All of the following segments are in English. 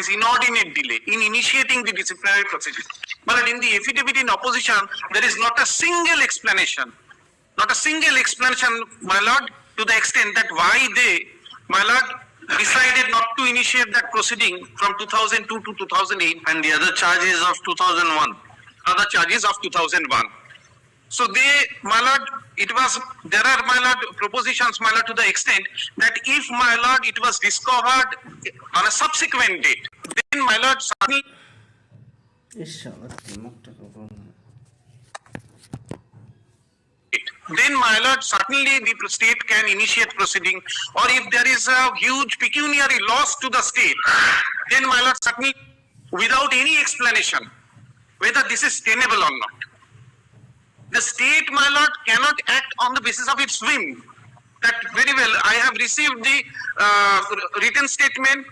this inordinate delay in initiating the disciplinary procedure. But in the affidavit in opposition, there is not a single explanation, my lord, to the extent that why they, my lord, decided not to initiate that proceeding from 2002 to 2008. And the other charge is of 2001. Other charges of 2001. So they, my lord, there are, my lord, propositions, my lord, to the extent that if, my lord, it was discovered on a subsequent date, then, my lord, certainly, the state can initiate proceeding, or if there is a huge pecuniary loss to the state, then, my lord, certainly, without any explanation, whether this is tenable or not. The state, my lord, cannot act on the basis of its whim. That very well, I have received the written statement.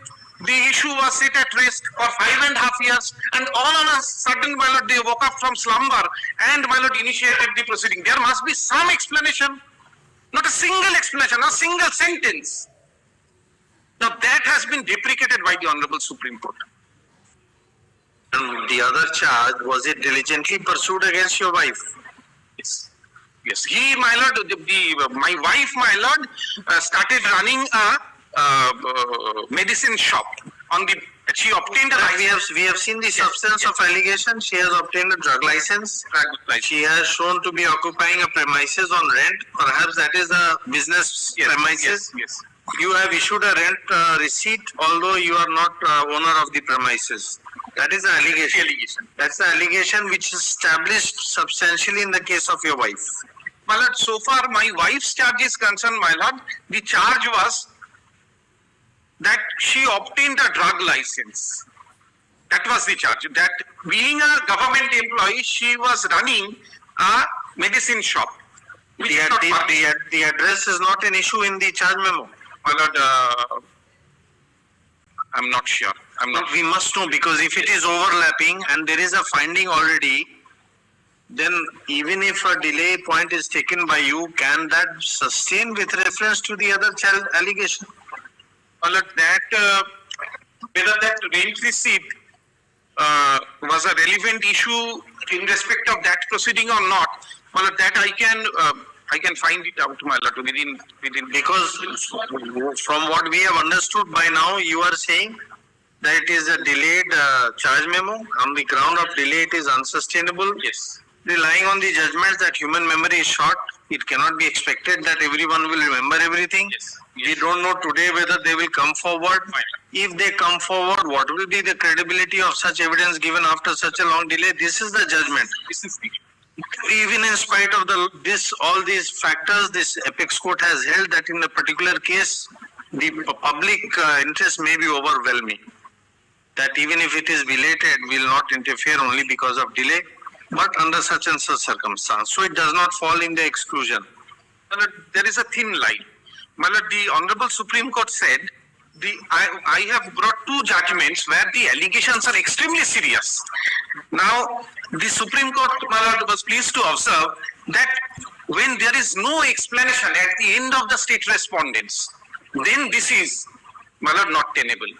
The issue was set at rest for 5.5 years, and all on a sudden, my lord, they woke up from slumber and, my lord, initiated the proceeding. There must be some explanation, not a single explanation, not a single sentence. Now that has been deprecated by the Honorable Supreme Court. And the other charge, was it diligently pursued against your wife? Yes. Yes. He, my lord, my wife, my lord, started running a medicine shop on the, she obtained a license. We have seen the substance of allegation. She has obtained a drug license. She has shown to be occupying a premises on rent. Perhaps that is a business premises. Yes. You have issued a rent receipt, although you are not owner of the premises. That is the allegation. That's the allegation which is established substantially in the case of your wife. My lord, so far my wife's charge is concerned, my lord, the charge was that she obtained a drug license. That was the charge. That being a government employee, she was running a medicine shop. The address is not an issue in the charge memo. My lord, I'm not sure. We must know, because if it is overlapping and there is a finding already, then even if a delay point is taken by you, can that sustain with reference to the other child allegation? Well, that whether that rent receipt was a relevant issue in respect of that proceeding or not, well, that I can find it out, my lord, within. Because from what we have understood by now, you are saying that it is a delayed charge memo. On the ground of delay, it is unsustainable. Yes. Relying on the judgments that human memory is short, it cannot be expected that everyone will remember everything. Yes. We don't know today whether they will come forward. If they come forward, what will be the credibility of such evidence given after such a long delay? This is the judgment. This is the, even in spite of all these factors, this apex court has held that in a particular case, the public interest may be overwhelming. That even if it is belated, will not interfere only because of delay, but under such and such circumstance. So it does not fall in the exclusion. There is a thin line. My lord, the Honorable Supreme Court said, I have brought two judgments where the allegations are extremely serious. Now, the Supreme Court, my lord, was pleased to observe that when there is no explanation at the end of the state respondents, then this is, my lord, not tenable.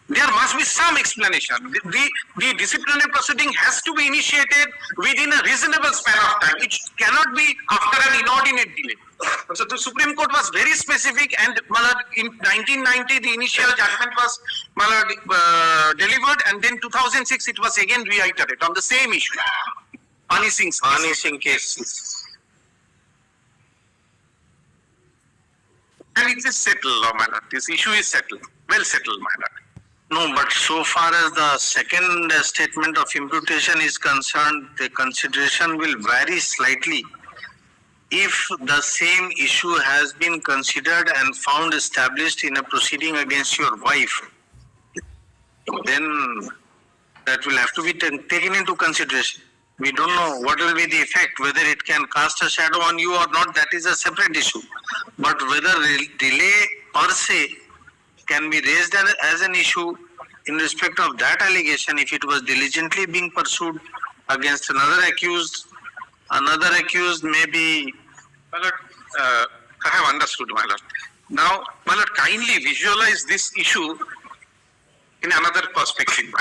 There must be some explanation. The disciplinary proceeding has to be initiated within a reasonable span of time. It cannot be after an inordinate delay. So the Supreme Court was very specific, and in 1990 the initial judgment was delivered, and then 2006 it was again reiterated on the same issue. Punishing cases. And it is settled, my lord. This issue is settled, well settled, my lord. No, but so far as the second statement of imputation is concerned, the consideration will vary slightly. If the same issue has been considered and found established in a proceeding against your wife, then that will have to be taken into consideration. We don't know what will be the effect, whether it can cast a shadow on you or not, that is a separate issue. But whether delay per se can be raised as an issue in respect of that allegation, if it was diligently being pursued against another accused may be... My lord, I have understood, my lord. Now, my lord, kindly visualize this issue in another perspective.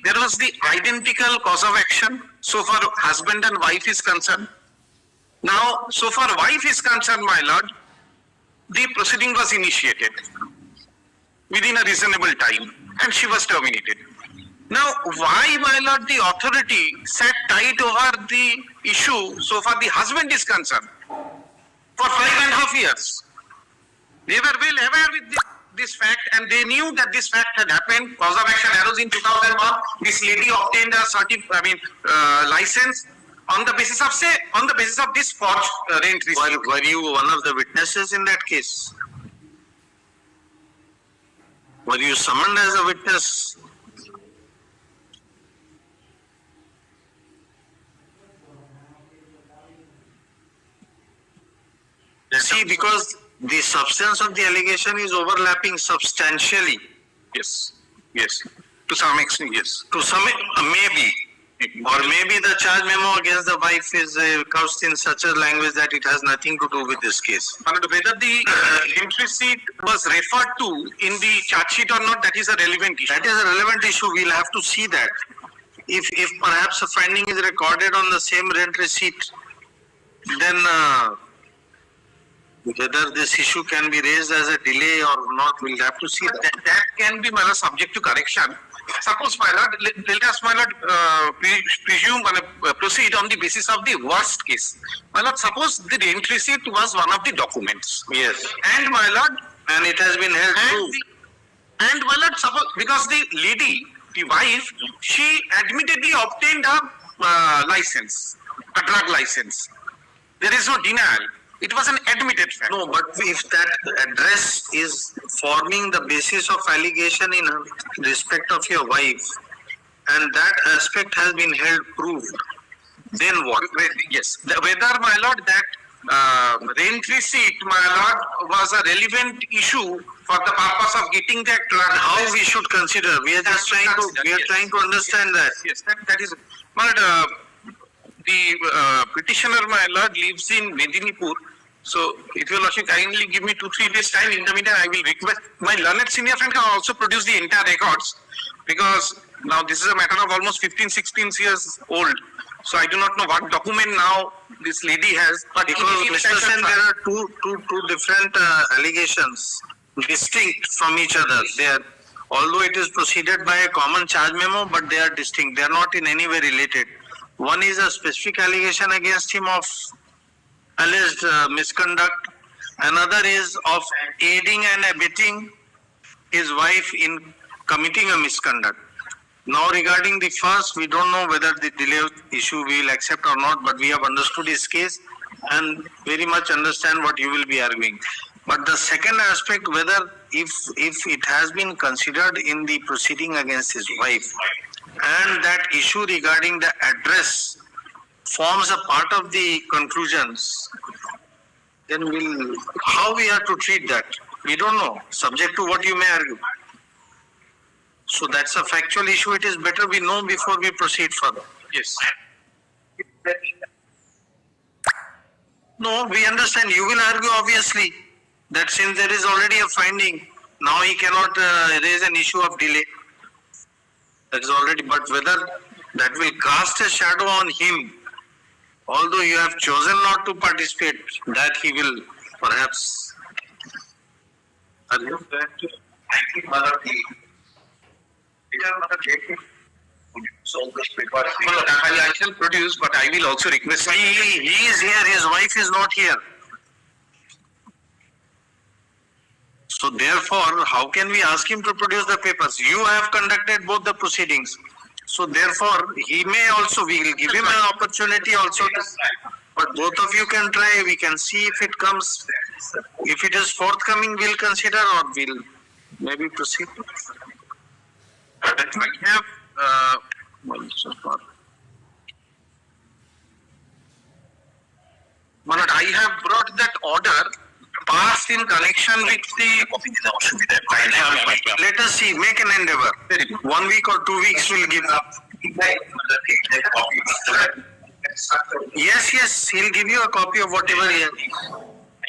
There was the identical cause of action, so far husband and wife is concerned. Now, so far wife is concerned, my lord, the proceeding was initiated within a reasonable time and she was terminated. Now, why, my lord, the authority sat tight over the issue so far the husband is concerned for 5.5 years? They were well aware with this fact and they knew that this fact had happened. Cause of action arose in 2001. This lady obtained a license on the basis of this forged rent receipt. Were you one of the witnesses in that case? Were you summoned as a witness? See, because the substance of the allegation is overlapping substantially. Yes, yes. To some extent, yes. To some, maybe. Or maybe the charge memo against the wife is couched in such a language that it has nothing to do with this case. But whether the entry receipt was referred to in the charge sheet or not, that is a relevant issue. That is a relevant issue. We'll have to see that. If perhaps a finding is recorded on the same rent receipt, then whether this issue can be raised as a delay or not, we'll have to see that. That can be, my lord, subject to correction. Suppose, my lord, let us, my lord, presume proceed on the basis of the worst case. My lord, suppose the rent receipt was one of the documents. Yes. And, my lord, And it has been held true. And, my lord, suppose, because the lady, the wife, she admittedly obtained a license, a drug license. There is no denial. It was an admitted fact. No, but if that address is forming the basis of allegation in respect of your wife, and that aspect has been held proved, then what? Yes. Whether, my lord, that rent receipt, my lord, was a relevant issue for the purpose of getting that drug. How we should consider? We are just trying to understand that. Yes, that is. My lord, the petitioner, my lord, lives in Medinipur. So, if you lordship kindly give me 2-3 days time, in the meantime, I will request my learned senior friend can also produce the entire records, because now this is a matter of almost 15-16 years old. So, I do not know what document now this lady has. But Because Mr. Sen, there are two different allegations, distinct from each other. They are, although it is proceeded by a common charge memo, but they are distinct. They are not in any way related. One is a specific allegation against him of alleged misconduct. Another is of aiding and abetting his wife in committing a misconduct. Now regarding the first, we don't know whether the delay issue we will accept or not, but we have understood his case and very much understand what you will be arguing. But the second aspect, whether if it has been considered in the proceeding against his wife, and that issue regarding the address forms a part of the conclusions, then how we are to treat that? We don't know, subject to what you may argue. So that's a factual issue. It is better we know before we proceed further. Yes. No, we understand. You will argue obviously that since there is already a finding, now he cannot raise an issue of delay. That is already, but whether that will cast a shadow on him, although you have chosen not to participate, that he will perhaps. I think one of the I shall produce, but I will also request. He is here, his wife is not here. So therefore, how can we ask him to produce the papers? You have conducted both the proceedings. So therefore, he may also, we will give him an opportunity also. But both of you can try, we can see if it comes. If it is forthcoming, we'll consider, or we'll maybe proceed. I have, Manoj, I have brought that order passed in connection with the. Let us see, make an endeavor. 1 week or 2 weeks will give. Yes, he'll give you a copy of whatever he has.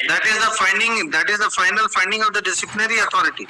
That is the finding, that is the final finding of the disciplinary authority.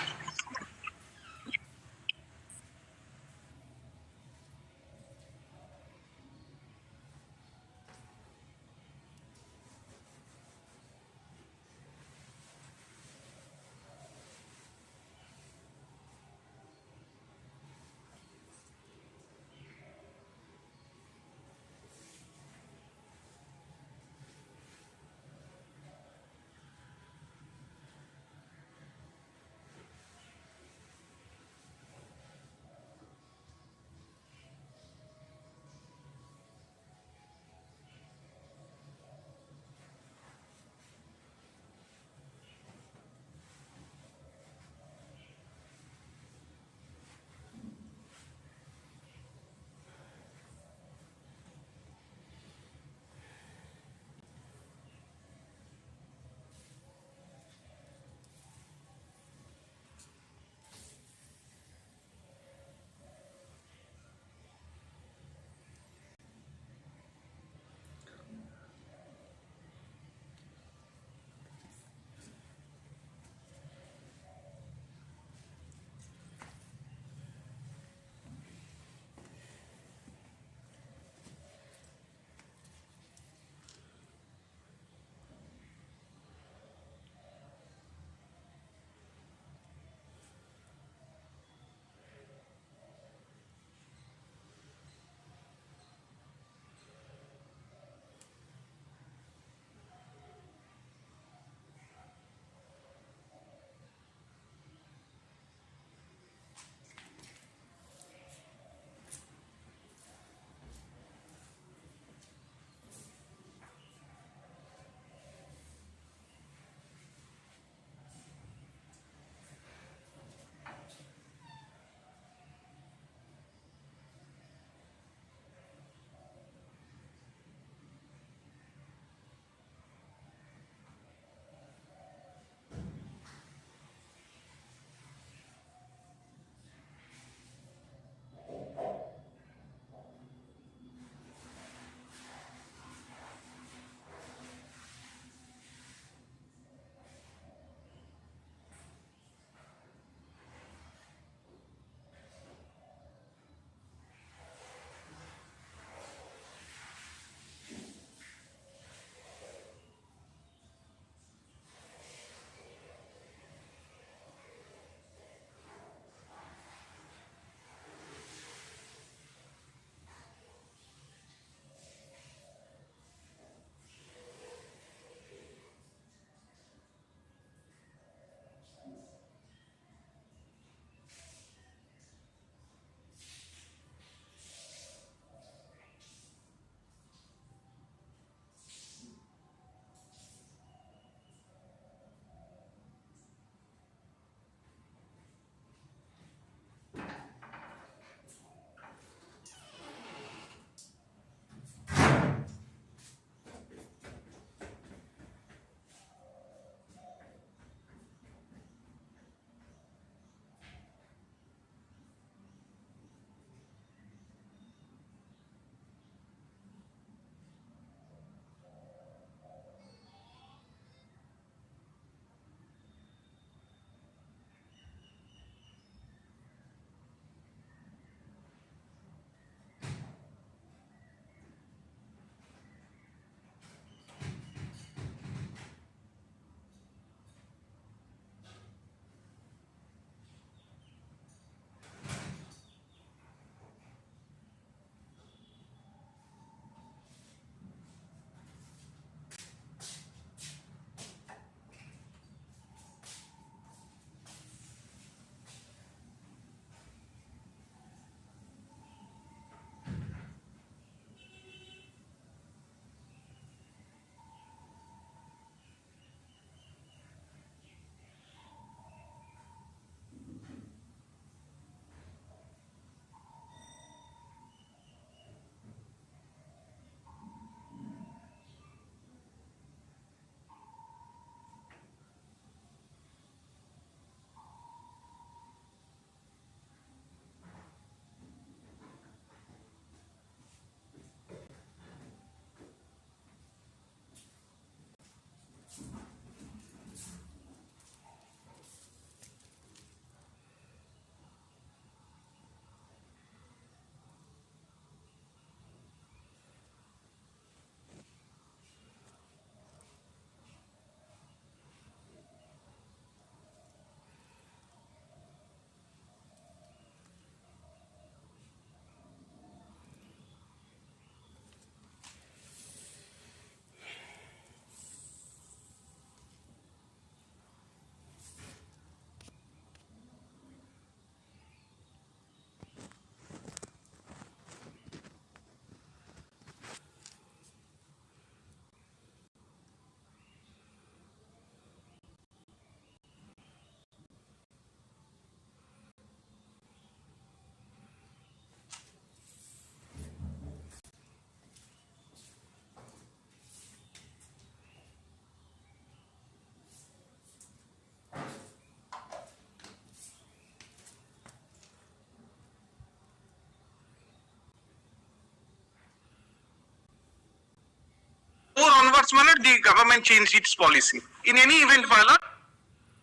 records, my lord, the government changed its policy. In any event, my lord,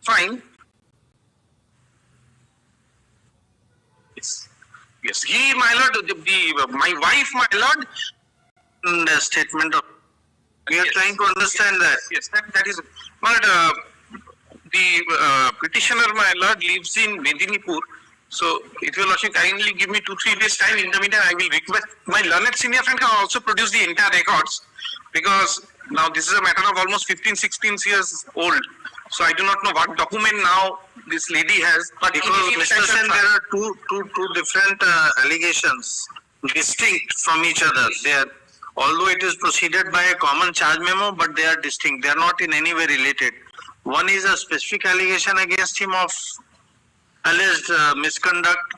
fine. Yes, yes. He, my lord, my wife, my lord. The statement of, we are Yes. trying to understand that. Yes, that is, my lord, the petitioner, my lord, lives in Medinipur. So, if your lordship kindly give me 2-3 days time, in the meantime, I will request my learned senior friend can also produce the entire records, because now this is a matter of almost 15-16 years old. So, I do not know what document now this lady has, but Because in Mr. Sen, there are two different allegations, distinct from each other. They are, although it is proceeded by a common charge memo, but they are distinct. They are not in any way related. One is a specific allegation against him of alleged misconduct